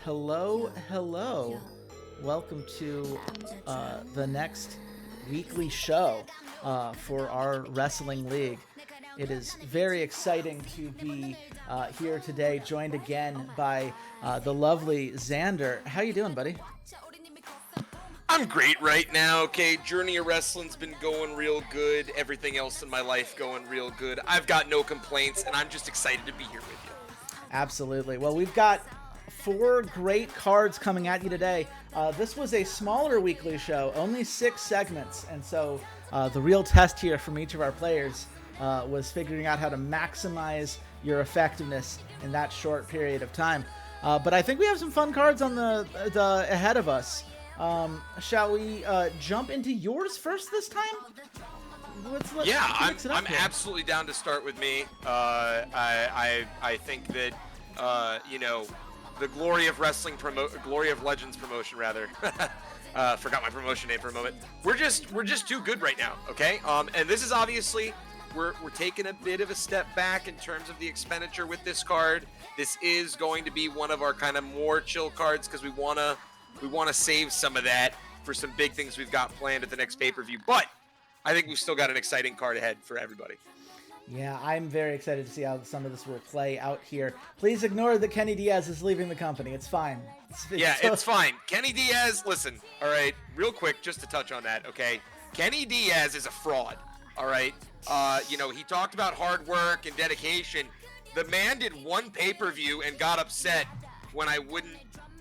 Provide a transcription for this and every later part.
Hello. Welcome to the next weekly show for our wrestling league. It is very exciting to be here today, joined again by the lovely Xander. How you doing, buddy? I'm great right now, okay? Journey of Wrestling's been going real good. Everything else in my life going real good. I've got no complaints, and I'm just excited to be here with you. Absolutely. Well, we've got 4 great cards coming at you today. This was a smaller weekly show, only 6 segments, and so the real test here from each of our players was figuring out how to maximize your effectiveness in that short period of time. But I think we have some fun cards on the ahead of us. Shall we jump into yours first this time? I'm absolutely down to start with me. I think that the Glory of Legends promotion rather. Forgot my promotion name for a moment. We're just too good right now, okay? And this is obviously we're taking a bit of a step back in terms of the expenditure with this card. This is going to be one of our kind of more chill cards because we wanna save some of that for some big things we've got planned at the next pay-per-view. But I think we've still got an exciting card ahead for everybody. Yeah, I'm very excited to see how some of this will play out here. Please ignore that Kenny Diaz is leaving the company. It's fine. It's fine. Kenny Diaz, listen, all right, real quick, just to touch on that, okay? Kenny Diaz is a fraud, all right? He talked about hard work and dedication. The man did one pay-per-view and got upset when I wouldn't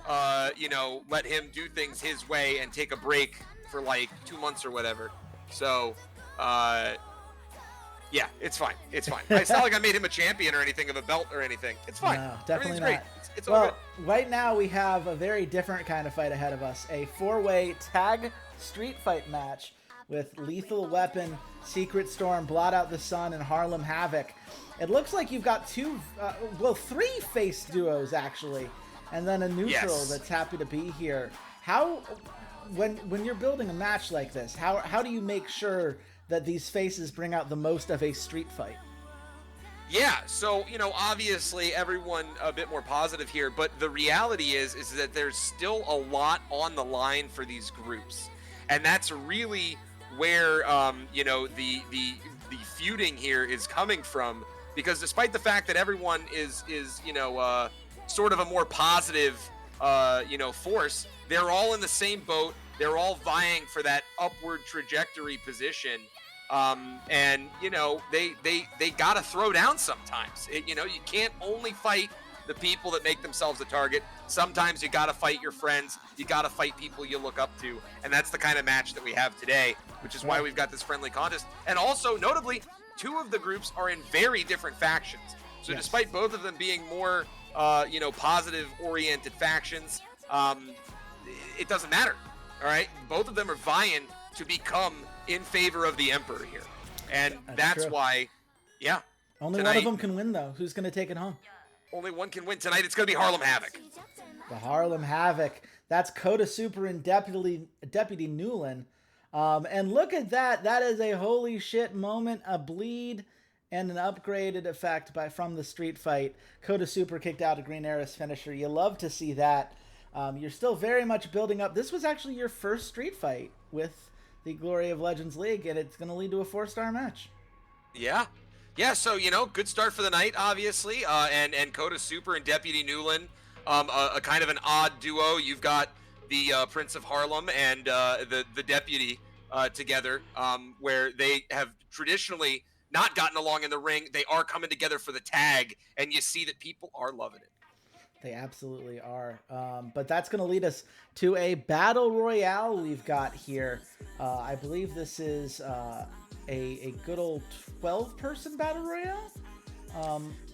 let him do things his way and take a break for like 2 months or whatever. So, it's fine. It's fine. It's not like I made him a champion or anything of a belt or anything. It's fine. No, definitely not. Great. It's all good. Right now we have a very different kind of fight ahead of us. A 4-way tag street fight match with Lethal Weapon, Secret Storm, Blot Out the Sun, and Harlem Havoc. It looks like you've got 3 face duos actually. And then a neutral that's happy to be here. How, when you're building a match like this, how do you make sure that these faces bring out the most of a street fight? Yeah, so, obviously everyone a bit more positive here, but the reality is that there's still a lot on the line for these groups. And that's really where, the feuding here is coming from, because despite the fact that everyone is sort of a more positive, force, they're all in the same boat. They're all vying for that upward trajectory position. They gotta throw down sometimes. You can't only fight the people that make themselves a target. Sometimes you gotta fight your friends. You gotta fight people you look up to. And that's the kind of match that we have today, which is why we've got this friendly contest. And also, notably, 2 of the groups are in very different factions. So despite both of them being more positive-oriented factions, it doesn't matter, all right? Both of them are vying to become in favor of the Emperor here. And that's why, Only tonight, one of them can win, though. Who's going to take it home? Only one can win. Tonight it's going to be Harlem Havoc. The Harlem Havoc. That's Coda Super and Deputy Newland. And look at that. That is a holy shit moment, a bleed, and an upgraded effect from the street fight. Coda Super kicked out a Green Arrow's finisher. You love to see that. You're still very much building up. This was actually your first street fight with the Glory of Legends League, and it's going to lead to a 4-star match. Yeah, so, good start for the night, obviously. And Coda Super and Deputy Newland, a kind of an odd duo. You've got the Prince of Harlem and the Deputy together, where they have traditionally not gotten along in the ring. They are coming together for the tag, and you see that people are loving it. They absolutely are. But that's going to lead us to a battle royale we've got here. I believe this is a good old 12-person battle royale.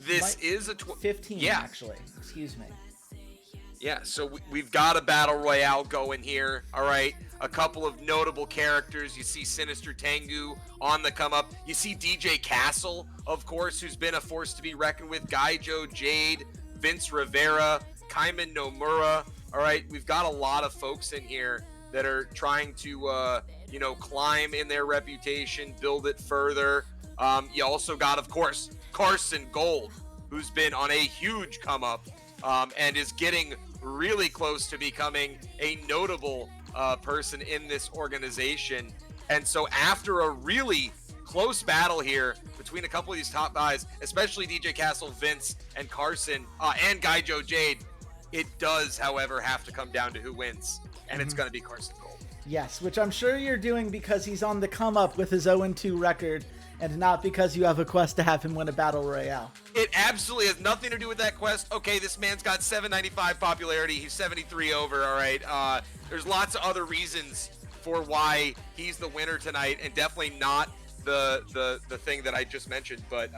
This is a 15, actually. Excuse me. Yeah, so we've got a battle royale going here. All right, a couple of notable characters. You see Sinister Tengu on the come up. You see DJ Castle, of course, who's been a force to be reckoned with. Gaijo, Jade, Vince Rivera, Kaiman Nomura. All right, we've got a lot of folks in here that are trying to, climb in their reputation, build it further. You also got, of course, Carson Gold, who's been on a huge come up and is getting really close to becoming a notable person in this organization. And so after a really close battle here between a couple of these top guys, especially DJ Castle, Vince, and Carson, and Gaijo Jade, it does, however, have to come down to who wins, and it's going to be Carson Cole. Yes, which I'm sure you're doing because he's on the come up with his 0-2 record, and not because you have a quest to have him win a battle royale. It absolutely has nothing to do with that quest. Okay, this man's got 795 popularity. He's 73 over, all right? There's lots of other reasons for why he's the winner tonight, and definitely not the thing that I just mentioned. But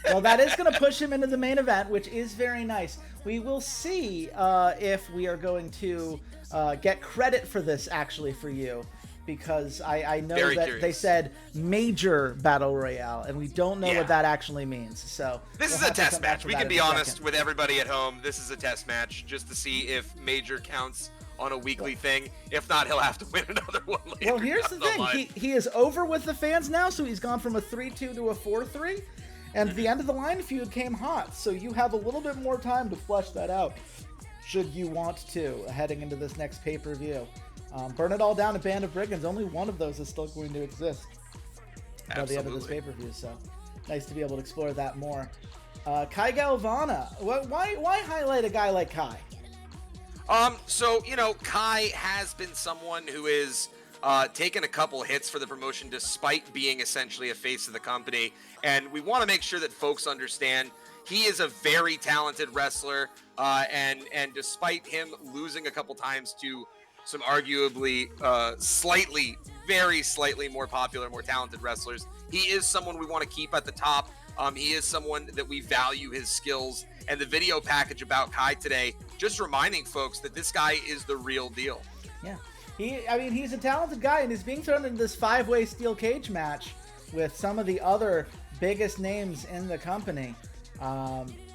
well, that is going to push him into the main event, which is very nice. We will see if we are going to get credit for this actually for you, because I know Very that curious. they said major battle royale, and we don't know what that actually means. So this is a test match. We can be honest with everybody at home. This is a test match just to see if major counts on a weekly thing. If not, he'll have to win another one later. Well, here's the thing. He is over with the fans now, so he's gone from a 3-2 to a 4-3. And the end of the line feud came hot, so you have a little bit more time to flesh that out, should you want to, heading into this next pay-per-view. Burn it all down to Band of Brigands. Only one of those is still going to exist by the end of this pay-per-view, so nice to be able to explore that more. Kai Galvana. Why highlight a guy like Kai? So, Kai has been someone who is taken a couple hits for the promotion despite being essentially a face of the company. And we want to make sure that folks understand he is a very talented wrestler. And despite him losing a couple times to some arguably very slightly more popular, more talented wrestlers, he is someone we want to keep at the top. He is someone that we value his skills, and the video package about Kai today just reminding folks that this guy is the real deal. Yeah. He's a talented guy, and he's being thrown into this 5-way steel cage match with some of the other biggest names in the company.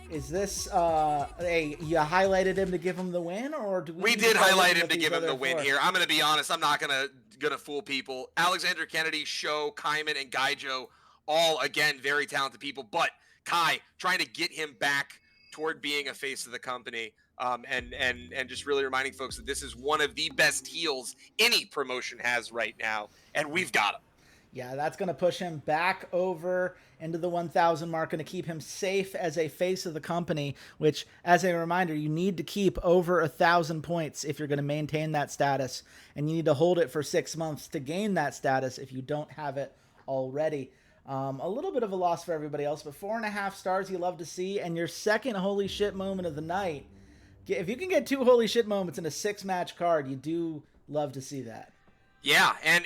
Is this you highlighted him to give him the win, or do we did highlight him to give him the win here? I'm going to be honest. I'm not gonna fool people. Alexander Kennedy, Sho, Kaiman, and Gaijo, all again very talented people, but Kai trying to get him back toward being a face of the company. And just really reminding folks that this is one of the best heels any promotion has right now, and we've got him. Yeah, that's going to push him back over into the 1,000 mark, going to keep him safe as a face of the company, which, as a reminder, you need to keep over 1,000 points if you're going to maintain that status, and you need to hold it for 6 months to gain that status if you don't have it already. A little bit of a loss for everybody else, but 4.5 stars you love to see, and your second holy shit moment of the night. If you can get 2 holy shit moments in a 6-match card, you do love to see that. Yeah, and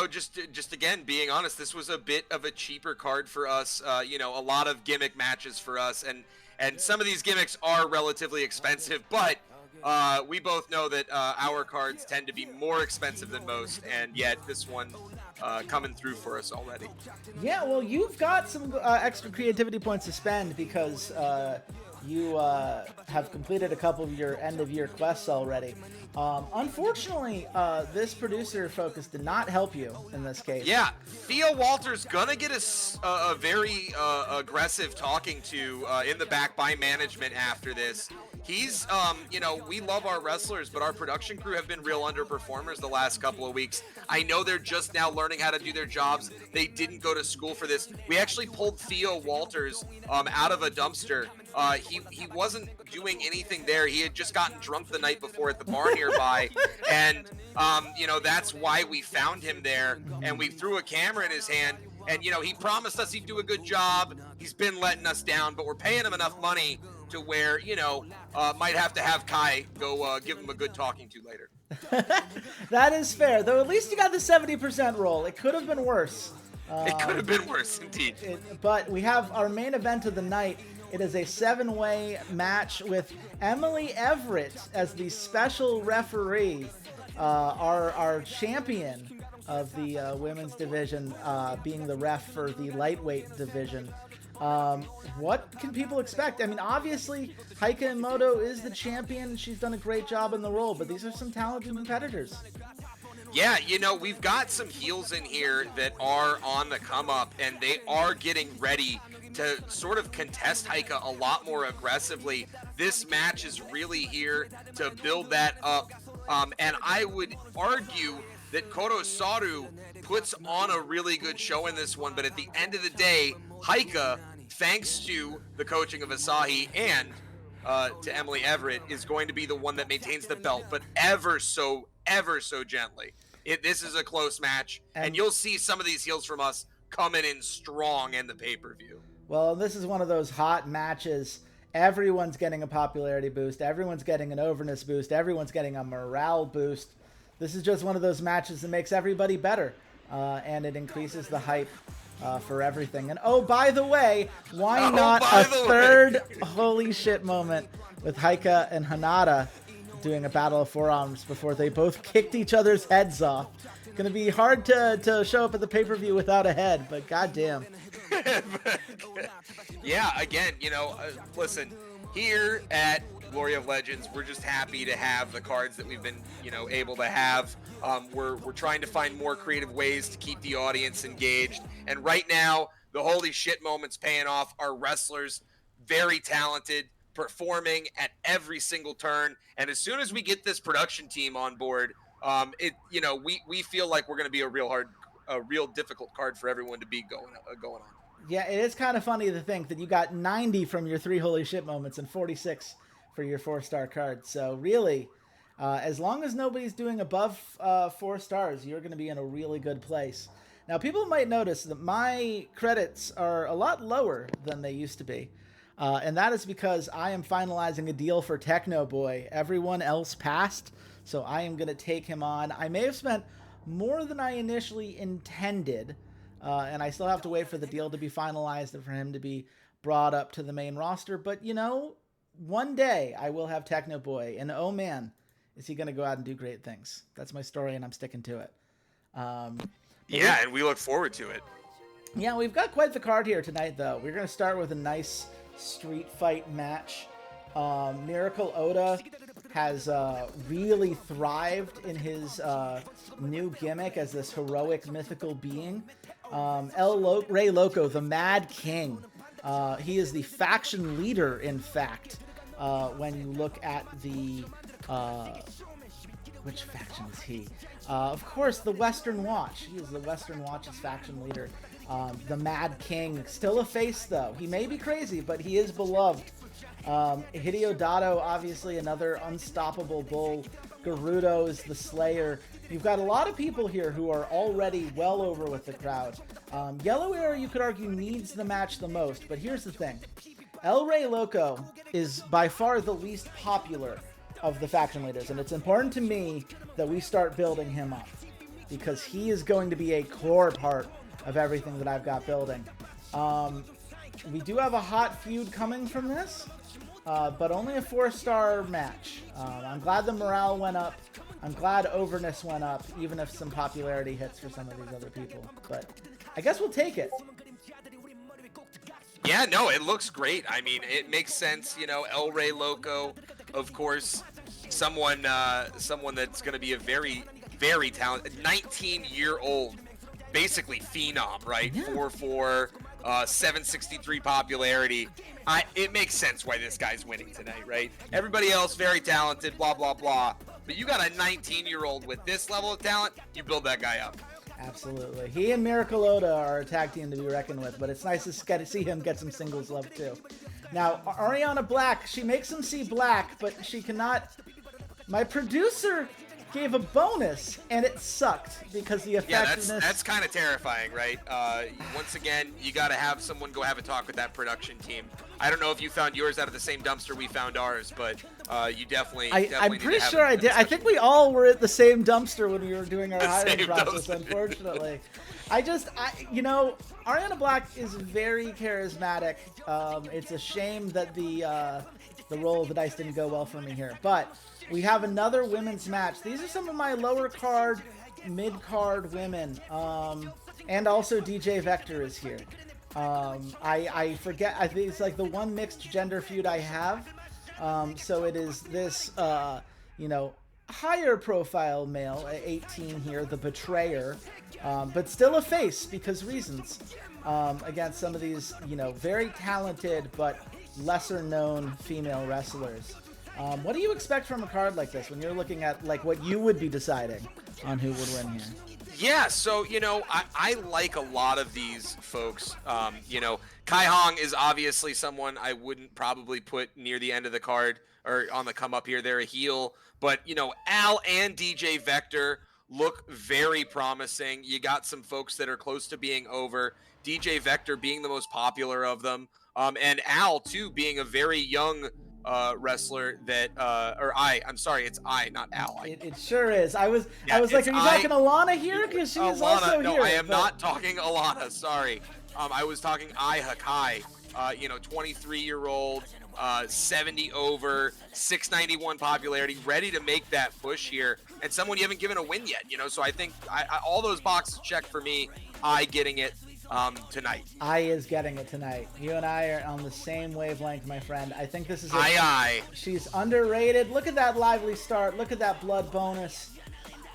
just again being honest, this was a bit of a cheaper card for us. A lot of gimmick matches for us, and some of these gimmicks are relatively expensive, but we both know that our cards tend to be more expensive than most, and yet this one coming through for us already. Yeah, well, you've got some extra creativity points to spend because you have completed a couple of your end-of-year quests already. Unfortunately, this producer focus did not help you in this case. Yeah, Theo Walter's gonna get a very aggressive talking to in the back by management after this. He's, we love our wrestlers, but our production crew have been real underperformers the last couple of weeks. I know they're just now learning how to do their jobs. They didn't go to school for this. We actually pulled Theo Walters out of a dumpster. He wasn't doing anything there. He had just gotten drunk the night before at the bar nearby, and that's why we found him there. And we threw a camera in his hand, and he promised us he'd do a good job. He's been letting us down, but we're paying him enough money to where might have to have Kai go give him a good talking to later. That is fair, though. At least you got the 70% roll. It could have been worse. It could have been worse, indeed. But we have our main event of the night. It is a 7-way match with Emily Everett as the special referee, our champion of the women's division, being the ref for the lightweight division. What can people expect? I mean, obviously, Heike Imoto is the champion. She's done a great job in the role, but these are some talented competitors. Yeah, we've got some heels in here that are on the come up, and they are getting ready to sort of contest Haika a lot more aggressively. This match is really here to build that up. And I would argue that Kurosaru puts on a really good show in this one, but at the end of the day, Haika, thanks to the coaching of Asahi and to Emily Everett, is going to be the one that maintains the belt, but ever so gently. This is a close match, and you'll see some of these heels from us coming in strong in the pay-per-view. Well, this is one of those hot matches. Everyone's getting a popularity boost. Everyone's getting an overness boost. Everyone's getting a morale boost. This is just one of those matches that makes everybody better, and it increases the hype for everything. And oh, by the way, why not a third holy shit moment with Haika and Hanada doing a battle of forearms before they both kicked each other's heads off? Gonna be hard to show up at the pay-per-view without a head, but goddamn. Yeah, again, listen, here at Glory of Legends, we're just happy to have the cards that we've been, able to have. We're trying to find more creative ways to keep the audience engaged. And right now, the holy shit moment's paying off. Our wrestlers, very talented, performing at every single turn. And as soon as we get this production team on board, we feel like we're going to be a real difficult card for everyone to be going on. Yeah, it is kind of funny to think that you got 90 from your 3 holy shit moments and 46 for your 4-star cards. So really, as long as nobody's doing above 4 stars, you're going to be in a really good place. Now, people might notice that my credits are a lot lower than they used to be. And that is because I am finalizing a deal for Techno Boy. Everyone else passed, so I am going to take him on. I may have spent more than I initially intended, and I still have to wait for the deal to be finalized and for him to be brought up to the main roster. But, one day I will have Techno Boy, and oh man, is he going to go out and do great things. That's my story, and I'm sticking to it. And we look forward to it. Yeah, we've got quite the card here tonight, though. We're going to start with a nice street fight match. Miracle Oda has really thrived in his new gimmick as this heroic mythical being. Rey Loco, the Mad King. He is the faction leader, in fact, when you look at the... which faction is he? Of course, the Western Watch. He is the Western Watch's faction leader. The Mad King, still a face, though. He may be crazy, but he is beloved. Hideo Dato, obviously another unstoppable bull. Gerudo is the Slayer. You've got a lot of people here who are already well over with the crowd. Yellow Arrow, you could argue, needs the match the most, but here's the thing. El Rey Loco is by far the least popular of the faction leaders, and it's important to me that we start building him up, because he is going to be a core part of everything that I've got building. We do have a hot feud coming from this, but only a 4-star match. I'm glad the morale went up. I'm glad overness went up, even if some popularity hits for some of these other people. But I guess we'll take it. Yeah, no, it looks great. I mean, it makes sense. El Rey Loco, of course, someone that's going to be a very, very talented, 19-year-old, basically phenom, right? Yeah. 4'4", 763 popularity. It makes sense why this guy's winning tonight, right? Everybody else very talented, blah, blah, blah. But you got a 19-year-old with this level of talent, you build that guy up. Absolutely. He and Miracle Oda are a tag team to be reckoned with, but it's nice to see him get some singles love, too. Now, Ariana Black, she makes him see black, but she cannot... My producer gave a bonus, and it sucked because the effectiveness... Yeah, that's kind of terrifying, right? Once again, you got to have someone go have a talk with that production team. I don't know if you found yours out of the same dumpster we found ours, but you definitely I'm pretty sure I did. I think we all were at the same dumpster when we were doing our hiring process, unfortunately. Ariana Black is very charismatic. It's a shame that the roll of the dice didn't go well for me here. But we have another women's match. These are some of my lower card, mid card women. And also DJ Vector is here. I forget. I think it's like the one mixed gender feud I have. So it is this, higher profile male, 18 here, the Betrayer, but still a face because reasons. against some of these, very talented but lesser known female wrestlers. What do you expect from a card like this when you're looking at like what you would be deciding on who would win here? Yeah, so, I like a lot of these folks. Kai Hong is obviously someone I wouldn't probably put near the end of the card or on the come up here. They're a heel. But, Al and DJ Vector look very promising. You got some folks that are close to being over. DJ Vector being the most popular of them. And Al, too, being a very young wrestler that I'm sorry, it's not Al. It sure is. I was like, are you talking Alana here? Because she is also no, here. I am not talking Alana. Sorry. I was talking Ai Hakai. 23-year-old, 70 over, 691 popularity, ready to make that push here, and someone you haven't given a win yet. So I think all those boxes check for me. I getting it tonight. I is getting it tonight. You and I are on the same wavelength, my friend. I think this is She's underrated. Look at that lively start. Look at that blood bonus.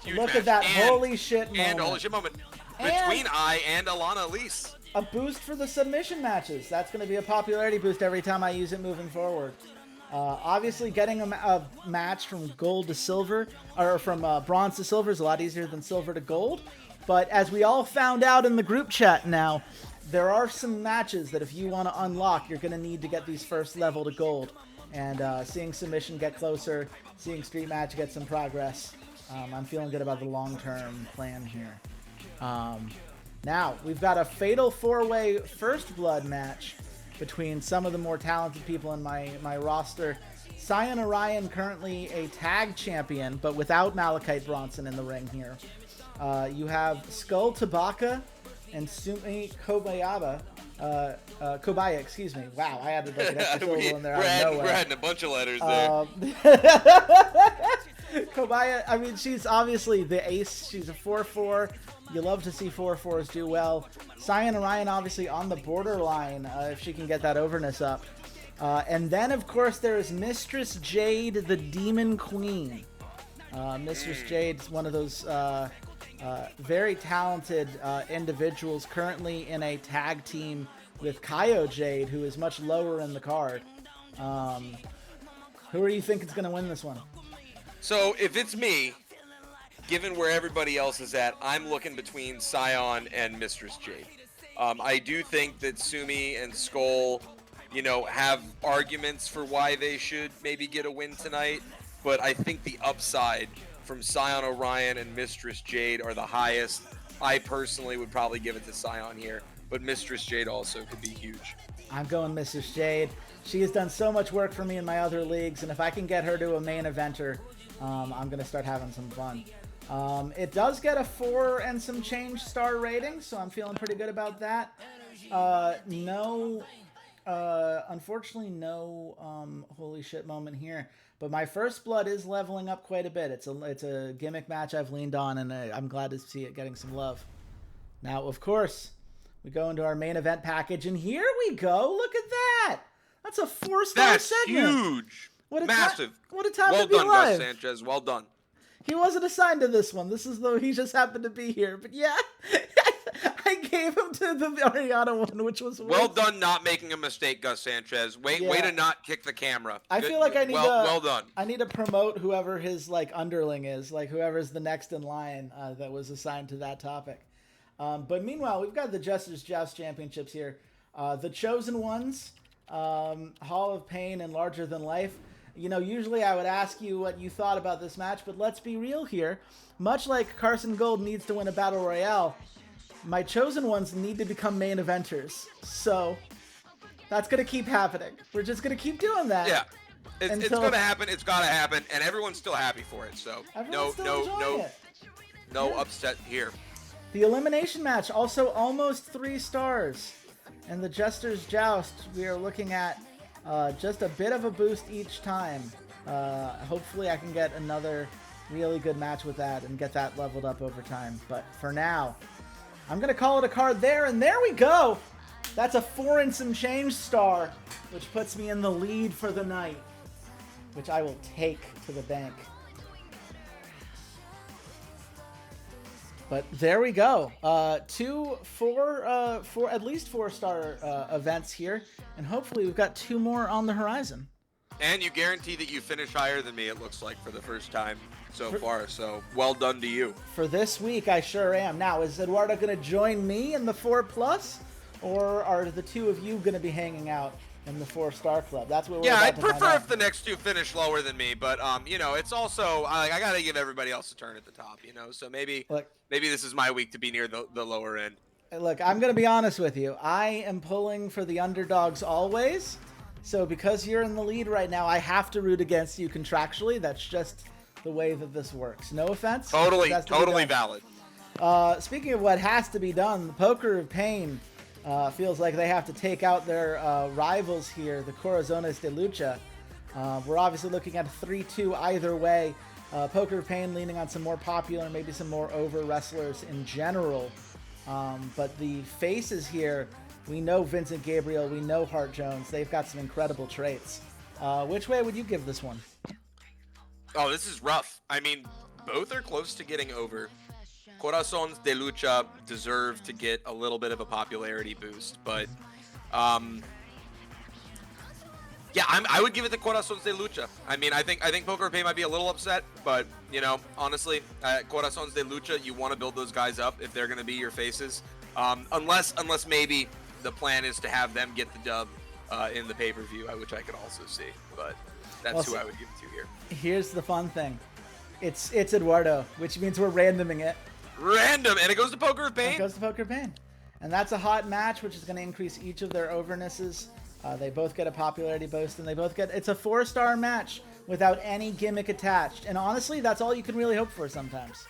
Huge Look match. at that holy shit moment. And holy shit moment between Ai and Alana Elise. A boost for the submission matches. That's going to be a popularity boost every time I use it moving forward. Obviously, getting a match from gold to silver, or from bronze to silver, is a lot easier than silver to gold. But as we all found out in the group chat now, there are some matches that if you want to unlock, you're going to need to get these first level to gold. And seeing submission get closer, seeing street match get some progress, I'm feeling good about the long-term plan here. Now, we've got a fatal four-way first blood match between some of the more talented people in my roster. Cyan Orion, currently a tag champion, but without Malachite Bronson in the ring here. You have Skull Tabaka and Sumi Kobaya, excuse me. Wow, I had to look an extra syllable in there out of nowhere. We're adding a bunch of letters there. Kobaya, I mean, she's obviously the ace. She's a 4-4. You love to see 4-4s do well. Cyan Orion obviously on the borderline if she can get that overness up. And then, of course, there is Mistress Jade, the Demon Queen. Mistress Jade's one of those very talented individuals currently in a tag team with Kaio Jade, who is much lower in the card. Who are you thinking is going to win this one? So if it's me, given where everybody else is at, I'm looking between Cyan and Mistress Jade. I do think that Sumi and Skull, have arguments for why they should maybe get a win tonight, but I think the upside from Cyan Orion and Mistress Jade are the highest. I personally would probably give it to Cyan here, but Mistress Jade also could be huge. I'm going Mistress Jade. She has done so much work for me in my other leagues, and if I can get her to a main eventer, I'm going to start having some fun. It does get a 4 and some change star rating, so I'm feeling pretty good about that. Unfortunately, no holy shit moment here. But my first blood is leveling up quite a bit. It's a gimmick match I've leaned on, and I'm glad to see it getting some love. Now, of course, we go into our main event package, and here we go. Look at that. That's a 4-star segment. That's huge. Massive. What a time well to be done, alive. Gus Sanchez. Well done. He wasn't assigned to this one. This is though he just happened to be here. But yeah, I gave him to the Ariana one, which was well done, not making a mistake, Gus Sanchez. Way to not kick the camera. I feel like I need well done. I need to promote whoever his underling is, whoever's the next in line that was assigned to that topic. But meanwhile, we've got the Jester's Joust Championships here. The Chosen Ones, Hall of Pain and Larger Than Life. Usually I would ask you what you thought about this match, but let's be real here. Much like Carson Gold needs to win a Battle Royale, my Chosen Ones need to become main eventers. So that's going to keep happening. We're just going to keep doing that. Yeah. It's going to happen. It's got to happen. And everyone's still happy for it. So no upset here. The elimination match, also almost 3 stars. And the Jester's Joust, we are looking at just a bit of a boost each time. Hopefully I can get another really good match with that and get that leveled up over time. But for now, I'm going to call it a card there, and there we go! That's a 4 and some change star, which puts me in the lead for the night, which I will take to the bank. But there we go. Four at least 4-star events here, and hopefully we've got 2 more on the horizon. And you guarantee that you finish higher than me, it looks like, for the first time so far. So well done to you. For this week, I sure am. Now, is Eduardo going to join me in the 4+, or are the 2 of you going to be hanging out in the 4-star club? That's what we're about I'd to find prefer out. if the next 2 finish lower than me, but it's also I got to give everybody else a turn at the top, So maybe this is my week to be near the lower end. Look, I'm going to be honest with you. I am pulling for the underdogs always. So because you're in the lead right now, I have to root against you contractually. That's just the way that this works. No offense. Totally valid. Speaking of what has to be done, the Poker of Pain feels like they have to take out their rivals here, the Corazones de Lucha. We're obviously looking at a 3-2 either way. Poker of Pain leaning on some more popular, maybe some more over wrestlers in general. But the faces here, we know Vincent Gabriel, we know Hart Jones. They've got some incredible traits. Which way would you give this one? Oh, this is rough. I mean, both are close to getting over. Corazones de Lucha deserve to get a little bit of a popularity boost, but I would give it to Corazones de Lucha. I mean, I think Poker of Pain might be a little upset, but honestly, Corazones de Lucha, you want to build those guys up if they're going to be your faces, unless maybe the plan is to have them get the dub in the pay-per-view, which I could also see, but that's who I would give it to here. Here's the fun thing. It's Eduardo, which means we're randoming it. Random, and it goes to Poker of Pain? It goes to Poker of Pain. And that's a hot match, which is going to increase each of their overnesses. They both get a popularity boost, and it's a 4-star match without any gimmick attached. And honestly, that's all you can really hope for sometimes.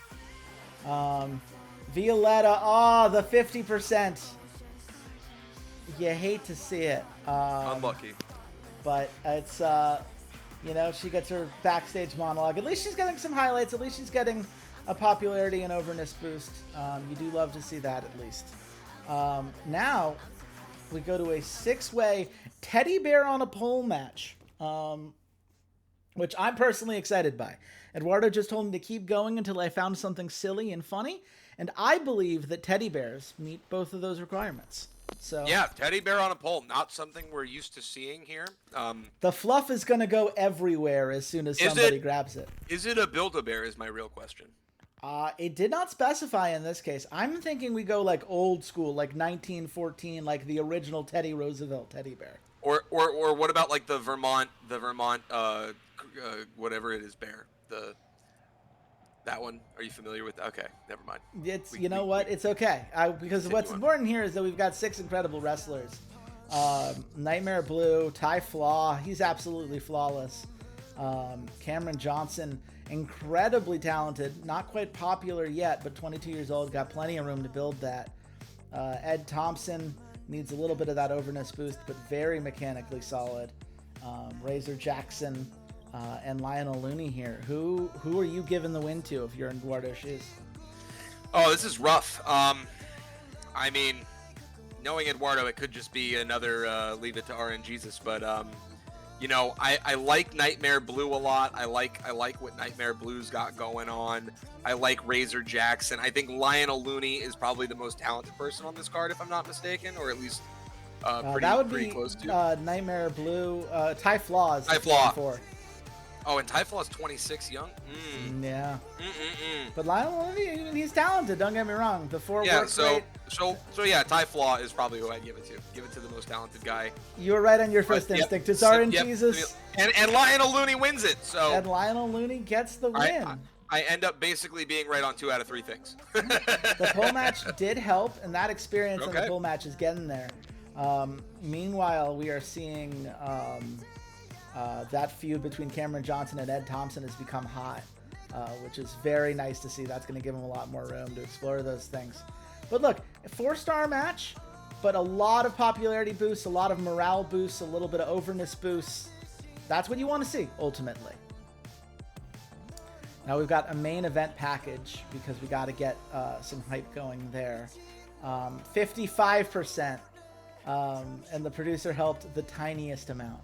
Violetta, the 50%. You hate to see it. Unlucky. But it's, she gets her backstage monologue. At least she's getting some highlights. At least she's getting a popularity and overness boost. You do love to see that, at least. Now, we go to a 6-way teddy bear on a pole match, which I'm personally excited by. Eduardo just told me to keep going until I found something silly and funny, and I believe that teddy bears meet both of those requirements. So yeah, teddy bear on a pole, not something we're used to seeing here. The fluff is going to go everywhere as soon as somebody grabs it. Is it a Build-A-Bear is my real question. It did not specify in this case. I'm thinking we go like old school, like 1914, like the original Teddy Roosevelt teddy bear. Or what about like the Vermont, whatever it is, bear. That one. Are you familiar with? Okay, never mind. It's It's okay. Because what's important here is that we've got 6 incredible wrestlers. Nightmare Blue, Ty Flaw, he's absolutely flawless. Cameron Johnson, incredibly talented, not quite popular yet, but 22 years old, got plenty of room to build that. Ed Thompson needs a little bit of that overness boost, but very mechanically solid. Razor Jackson and Lionel Looney here. Who are you giving the win to if you're in Eduardo's shoes? Oh, this is rough. I mean, knowing Eduardo, it could just be another leave it to RNGesus, but I like Nightmare Blue a lot. I like what Nightmare Blue's got going on. I like Razor Jackson. I think Lionel Looney is probably the most talented person on this card, if I'm not mistaken, or at least pretty close to. Nightmare Blue. Ty Flaw is Ty Flaw. 24. Oh, and Ty Flaw is 26 young? Yeah. But Lionel Looney, he's talented, don't get me wrong. The 4 yeah, work so rate. Ty Flaw is probably who I'd give it to. Give it to the most talented guy. You were right on your first instinct. It's RNGesus. And Lionel Looney wins it. So and Lionel Looney gets the win. I end up basically being right on 2 out of 3 things. The pole match did help, and that experience in the pole match is getting there. Meanwhile, we are seeing that feud between Cameron Johnson and Ed Thompson has become hot, which is very nice to see. That's going to give him a lot more room to explore those things. But look, a 4-star match, but a lot of popularity boosts, a lot of morale boosts, a little bit of overness boosts. That's what you want to see, ultimately. Now we've got a main event package because we got to get some hype going there. 55%, and the producer helped the tiniest amount.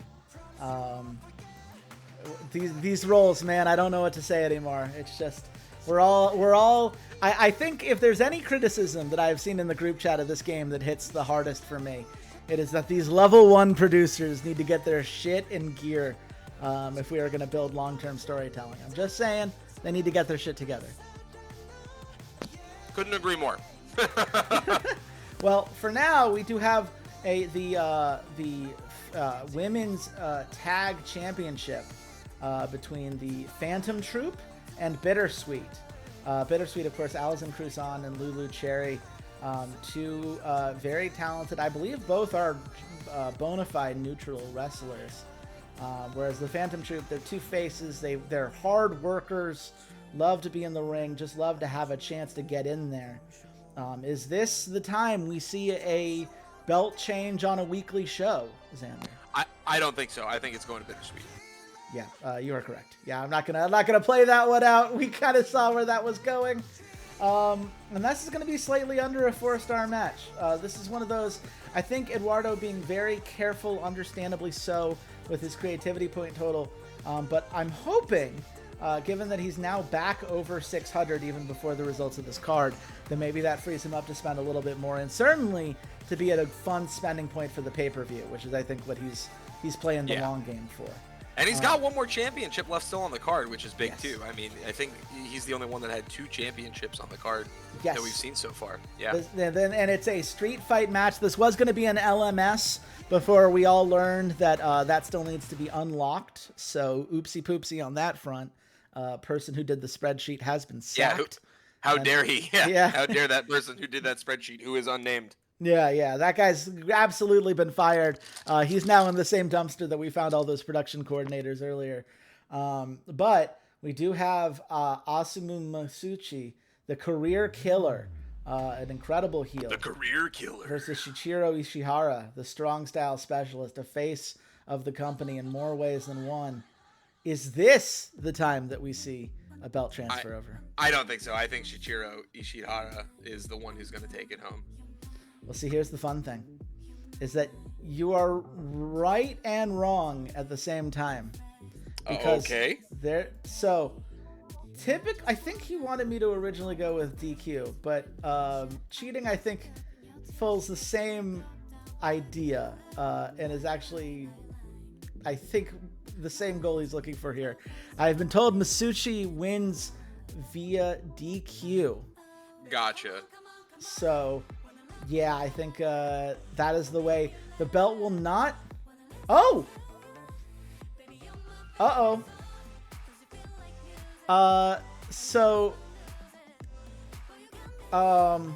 These rolls, man, I don't know what to say anymore. It's just We're all. I think if there's any criticism that I've seen in the group chat of this game that hits the hardest for me, it is that these level 1 producers need to get their shit in gear if we are going to build long-term storytelling. I'm just saying they need to get their shit together. Couldn't agree more. Well, for now, we do have the women's tag championship between the Phantom Troop and Bittersweet. Bittersweet, of course, Alison Cruzon and Lulu Cherry, two very talented. I believe both are bona fide neutral wrestlers. Whereas the Phantom Troop, they're two faces. They're hard workers, love to be in the ring, just love to have a chance to get in there. Is this the time we see a belt change on a weekly show, Xander? I don't think so. I think it's going to Bittersweet. Yeah, you are correct. Yeah, I'm not gonna play that one out. We kind of saw where that was going. And this is going to be slightly under a 4-star match. This is one of those, I think Eduardo being very careful, understandably so, with his creativity point total. But I'm hoping, given that he's now back over 600 even before the results of this card, that maybe that frees him up to spend a little bit more, and certainly to be at a fun spending point for the pay-per-view, which is, I think, what he's playing the long game for. And he's got one more championship left still on the card, which is big yes. too. I mean, I think he's the only one that had 2 championships on the card yes. that we've seen so far. Yeah. And it's a street fight match. This was going to be an LMS before we all learned that that still needs to be unlocked. So oopsie poopsie on that front. Person who did the spreadsheet has been sacked. Yeah, how dare he? Yeah. How dare that person who did that spreadsheet, who is unnamed. Yeah, that guy's absolutely been fired. He's now in the same dumpster that we found all those production coordinators earlier. But we do have Asumu Masuchi, the career killer, an incredible heel. The career killer. Versus Shichiro Ishihara, the strong style specialist, a face of the company in more ways than one. Is this the time that we see a belt transfer over? I don't think so. I think Shichiro Ishihara is the one who's going to take it home. Well, see, here's the fun thing, is that you are right and wrong at the same time. Because okay. I think he wanted me to originally go with DQ, but cheating, I think, follows the same idea and is actually, I think, the same goal he's looking for here. I've been told Masucci wins via DQ. Gotcha. So... yeah, I think that is the way. The belt will not... oh! Uh-oh. So... uh-oh.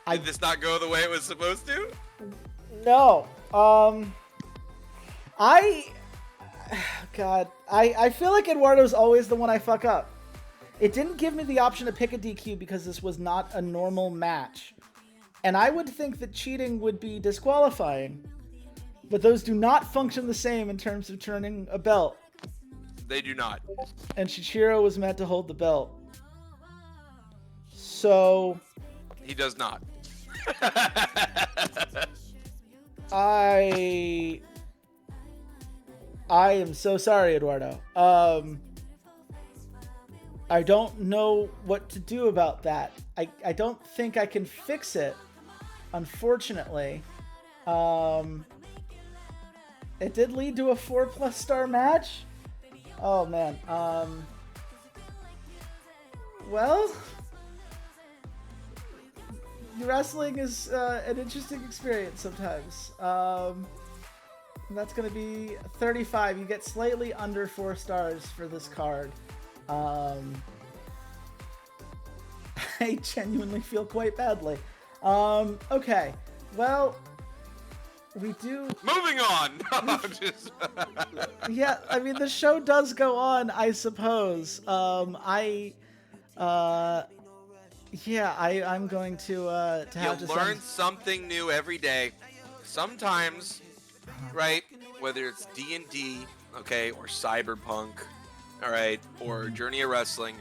Did this not go the way it was supposed to? No. God, I feel like Eduardo's always the one I fuck up. It didn't give me the option to pick a DQ because this was not a normal match. And I would think that cheating would be disqualifying. But those do not function the same in terms of turning a belt. They do not. And Shichiro was meant to hold the belt. So... he does not. I am so sorry, Eduardo. I don't know what to do about that. I don't think I can fix it, unfortunately. It did lead to a 4+ star match. Oh, man. Well, wrestling is an interesting experience sometimes. That's going to be 35. You get slightly under 4 stars for this card. I genuinely feel quite badly. Okay. Well, we do... moving on! Yeah, I mean, the show does go on, I suppose. I'm going to have to... you learn something new every day. Sometimes... right, whether it's D&D, okay, or Cyberpunk, all right, or Journey of Wrestling,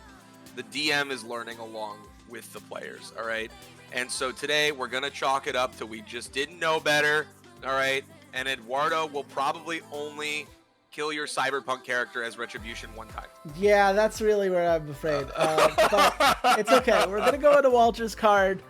the DM is learning along with the players, all right? And so today we're going to chalk it up to we just didn't know better, all right? and Eduardo will probably only kill your cyberpunk character as retribution one time. Yeah, that's really where I'm afraid. But it's okay. We're gonna go into Walter's card,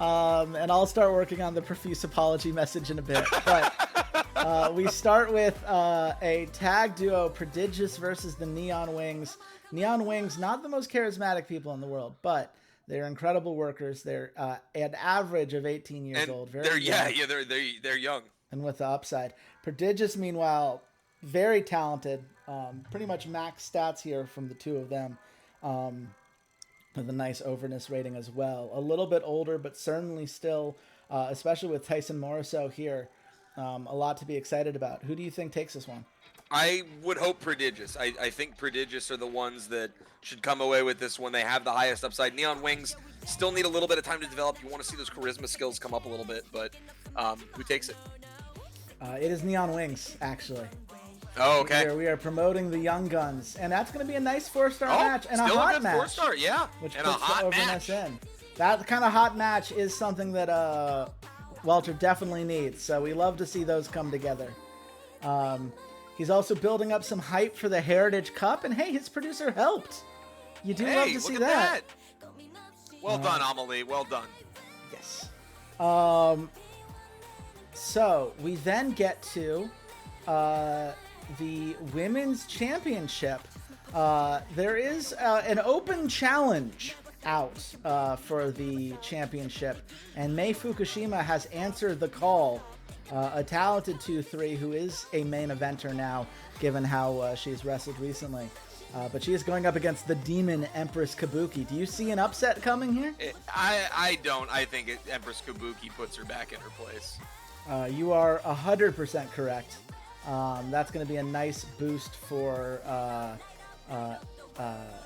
and I'll start working on the profuse apology message in a bit. But we start with a tag duo, Prodigious versus the Neon Wings. Neon Wings, not the most charismatic people in the world, but they're incredible workers. They're an average of 18 years old. Very young. They're young. And with the upside. Prodigious, meanwhile, very talented, pretty much max stats here from the two of them, with a nice overness rating as well. A little bit older, but certainly still, especially with Tyson Morrisseau here, a lot to be excited about. Who do you think takes this one? I would hope Prodigious. I think Prodigious are the ones that should come away with this one. They have the highest upside. Neon Wings still need a little bit of time to develop. You want to see those charisma skills come up a little bit, but who takes it? It is Neon Wings, actually. Oh, okay. We are promoting the Young Guns, and that's going to be a nice 4-star match and a hot match. 4-star, yeah. Which and puts a hot the overness in. That kind of hot match is something that Walter definitely needs. So we love to see those come together. He's also building up some hype for the Heritage Cup, and hey, his producer helped. You do love to see that. Well done, Amelie. Well done. Yes. So we then get to the Women's Championship. There is an open challenge out for the championship, and Mei Fukushima has answered the call. A talented 2-3 who is a main eventer now, given how she's wrestled recently. But she is going up against the demon Empress Kabuki. Do you see an upset coming here? I don't. I think Empress Kabuki puts her back in her place. You are 100% correct. That's going to be a nice boost for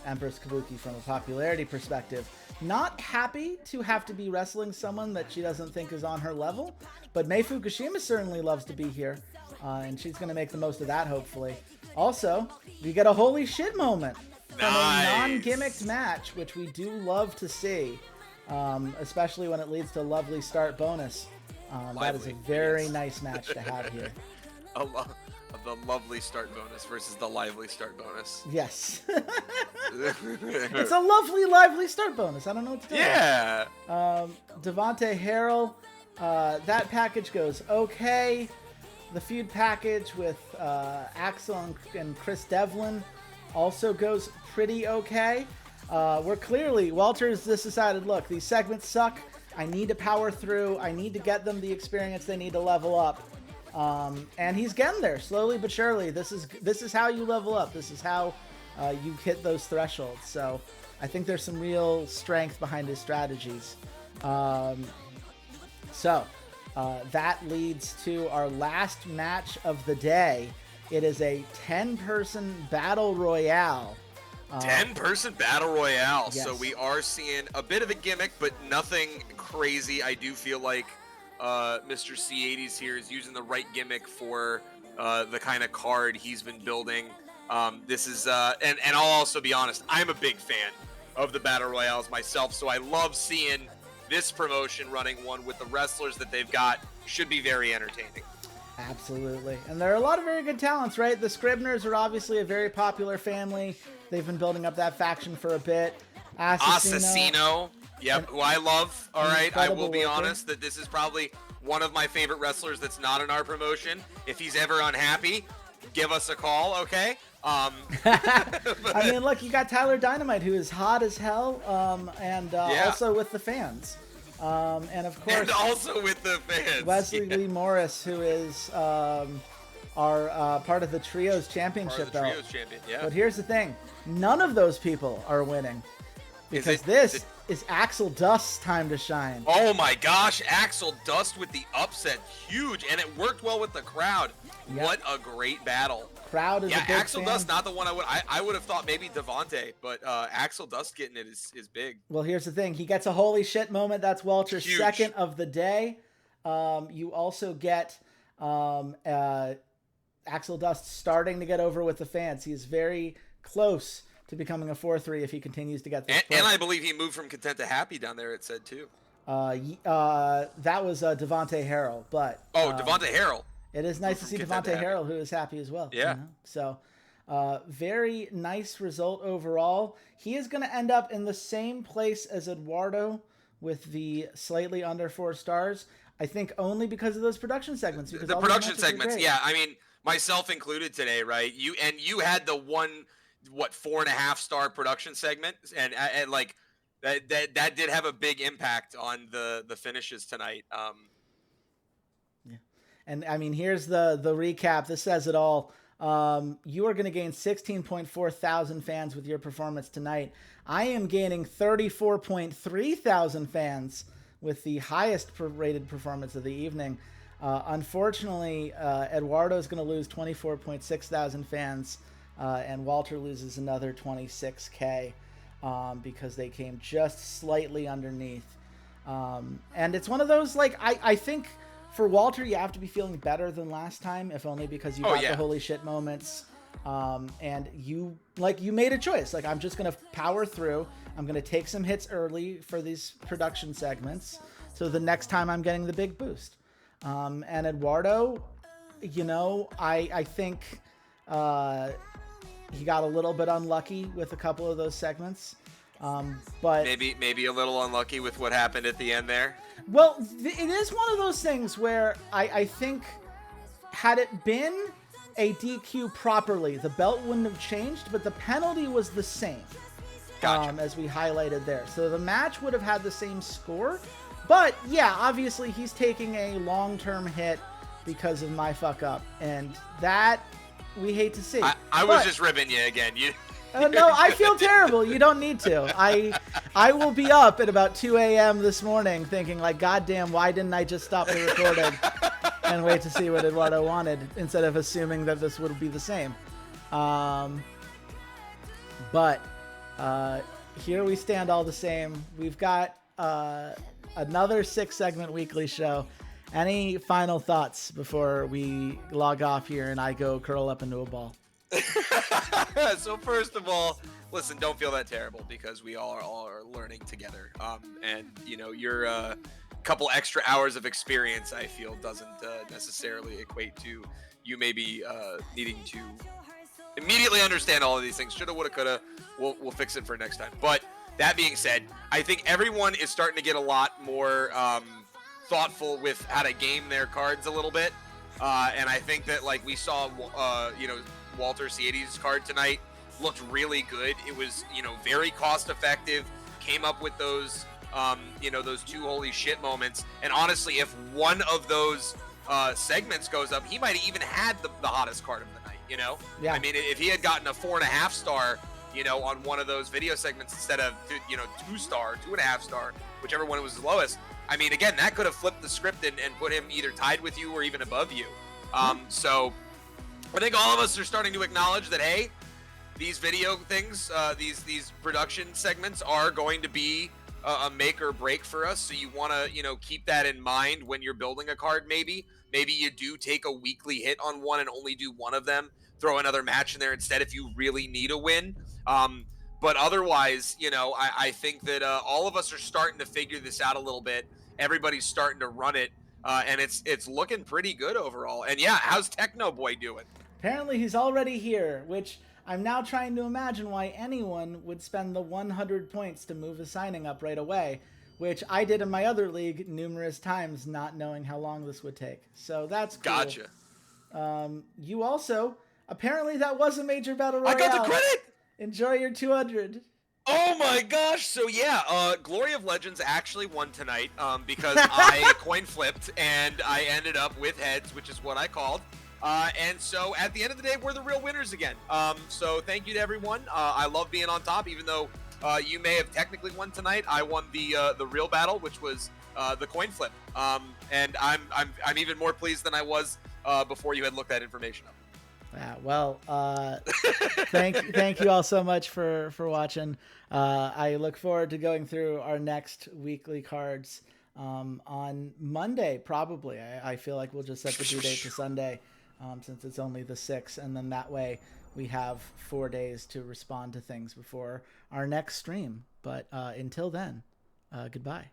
Empress Kabuki from a popularity perspective. Not happy to have to be wrestling someone that she doesn't think is on her level, but Mei Fukushima certainly loves to be here, and she's going to make the most of that, hopefully. Also, we get a holy shit moment from a non-gimmicked match, which we do love to see, especially when it leads to a lovely start bonus. That is a very nice match to have here. The lovely start bonus versus the lively start bonus. Yes. It's a lovely, lively start bonus. I don't know what to do. Yeah. Devontae Harrell, that package goes okay. The feud package with Axel and Chris Devlin also goes pretty okay. Walter's just decided, look, these segments suck. I need to power through. I need to get them the experience they need to level up. And he's getting there slowly but surely. This is how you level up. This is how you hit those thresholds. So I think there's some real strength behind his strategies. That leads to our last match of the day. It is a 10-person battle royale. 10-person battle royale. Yes. So we are seeing a bit of a gimmick, but nothing crazy. I do feel like Mr. C80s here is using the right gimmick for the kind of card he's been building. This is and I'll also be honest, I'm a big fan of the battle royales myself, so I love seeing this promotion running one with the wrestlers that they've got. Should be very entertaining. Absolutely. And there are a lot of very good talents, right? The Scribners are obviously a very popular family. They've been building up that faction for a bit. Assassino. Yep, who I love. All right, I will be worker. honest that this is probably one of my favorite wrestlers that's not in our promotion. If he's ever unhappy, give us a call, okay? I mean, look, you got Tyler Dynamite, who is hot as hell, and also with the fans. And of course, and also with the fans, Wesley Lee Morris, who is our part of the Trios Championship belt. Trios champion, yeah. But here's the thing: none of those people are winning, because this is Axel Dust's time to shine. Oh my gosh, Axel Dust with the upset, huge, and it worked well with the crowd. Yep. What a great battle! Crowd is a big Axel fan. Dust, not the one I would have thought maybe Devontae, but Axel Dust getting it is big. Well, here's the thing: he gets a holy shit moment. That's Walter's Huge. second of the day. You also get Axel Dust starting to get over with the fans. He is very close to becoming a 4-3 if he continues to get this. And I believe he moved from content to happy down there. It said too. That was Devontae Harrell, but Devontae Harrell. It is nice to see Devontae Harrell, who is happy as well. Yeah. You know? So very nice result overall. He is going to end up in the same place as Eduardo with the slightly under 4 stars. I think only because of those production segments. Because the production segments, yeah. I mean, myself included today, right? You had the 4.5 star production segment, and like that did have a big impact on the finishes tonight. Yeah, and I mean, here's the recap. This says it all. You are going to gain 16.4 thousand fans with your performance tonight. I am gaining 34.3 thousand fans with the highest rated performance of the evening. Unfortunately, Eduardo is going to lose 24.6 thousand fans, and Walter loses another 26K because they came just slightly underneath. And it's one of those, like, I think for Walter, you have to be feeling better than last time, if only because you got the holy shit moments. And you made a choice. Like, I'm just going to power through. I'm going to take some hits early for these production segments. So the next time I'm getting the big boost. And Eduardo, you know, I think he got a little bit unlucky with a couple of those segments. But maybe a little unlucky with what happened at the end there. Well, it is one of those things where I think had it been a DQ properly, the belt wouldn't have changed, but the penalty was the same. Gotcha. As we highlighted there. So the match would have had the same score. But yeah, obviously he's taking a long-term hit because of my fuck up. And that we hate to see. I was just ribbing you again. No, I feel terrible. You don't need to. I will be up at about 2 a.m. this morning thinking, like, goddamn, why didn't I just stop the recording and wait to see what Eduardo wanted instead of assuming that this would be the same. But here we stand all the same. We've got another 6-segment weekly show. Any final thoughts before we log off here and I go curl up into a ball? So first of all, listen, don't feel that terrible because we all are learning together. And you know, your couple extra hours of experience, I feel, doesn't necessarily equate to you maybe needing to immediately understand all of these things. Shoulda, woulda, coulda. We'll fix it for next time. But that being said, I think everyone is starting to get a lot more thoughtful with how to game their cards a little bit. And I think that, like, we saw, Walter Ciades' card tonight looked really good. It was, very cost effective, came up with those, those 2 holy shit moments. And honestly, if one of those segments goes up, he might have even had the hottest card of the night, Yeah. I mean, if he had gotten a 4.5 star, on one of those video segments instead of, 2 star, 2.5 star, whichever one was the lowest. I mean, again, that could have flipped the script and put him either tied with you or even above you. So I think all of us are starting to acknowledge that, hey, these video things, these production segments are going to be a make or break for us. So you want to, keep that in mind when you're building a card. Maybe you do take a weekly hit on one and only do one of them. Throw another match in there instead if you really need a win. But otherwise, I think that all of us are starting to figure this out a little bit. Everybody's starting to run it, and it's looking pretty good overall. And yeah, how's Techno Boy doing? Apparently he's already here, which I'm now trying to imagine why anyone would spend the 100 points to move a signing up right away, which I did in my other league numerous times, not knowing how long this would take. So that's cool. Gotcha. You also, apparently that was a major battle royale. I got the credit! Enjoy your 200. Oh my gosh! So yeah, Glory of Legends actually won tonight because I coin flipped and I ended up with heads, which is what I called. And so at the end of the day, we're the real winners again. So thank you to everyone. I love being on top, even though you may have technically won tonight. I won the real battle, which was the coin flip. And I'm even more pleased than I was before you had looked that information up. Yeah, well, thank you all so much for watching. I look forward to going through our next weekly cards on Monday, probably. I feel like we'll just set the due date to Sunday since it's only the 6th, and then that way we have 4 days to respond to things before our next stream. But until then, goodbye.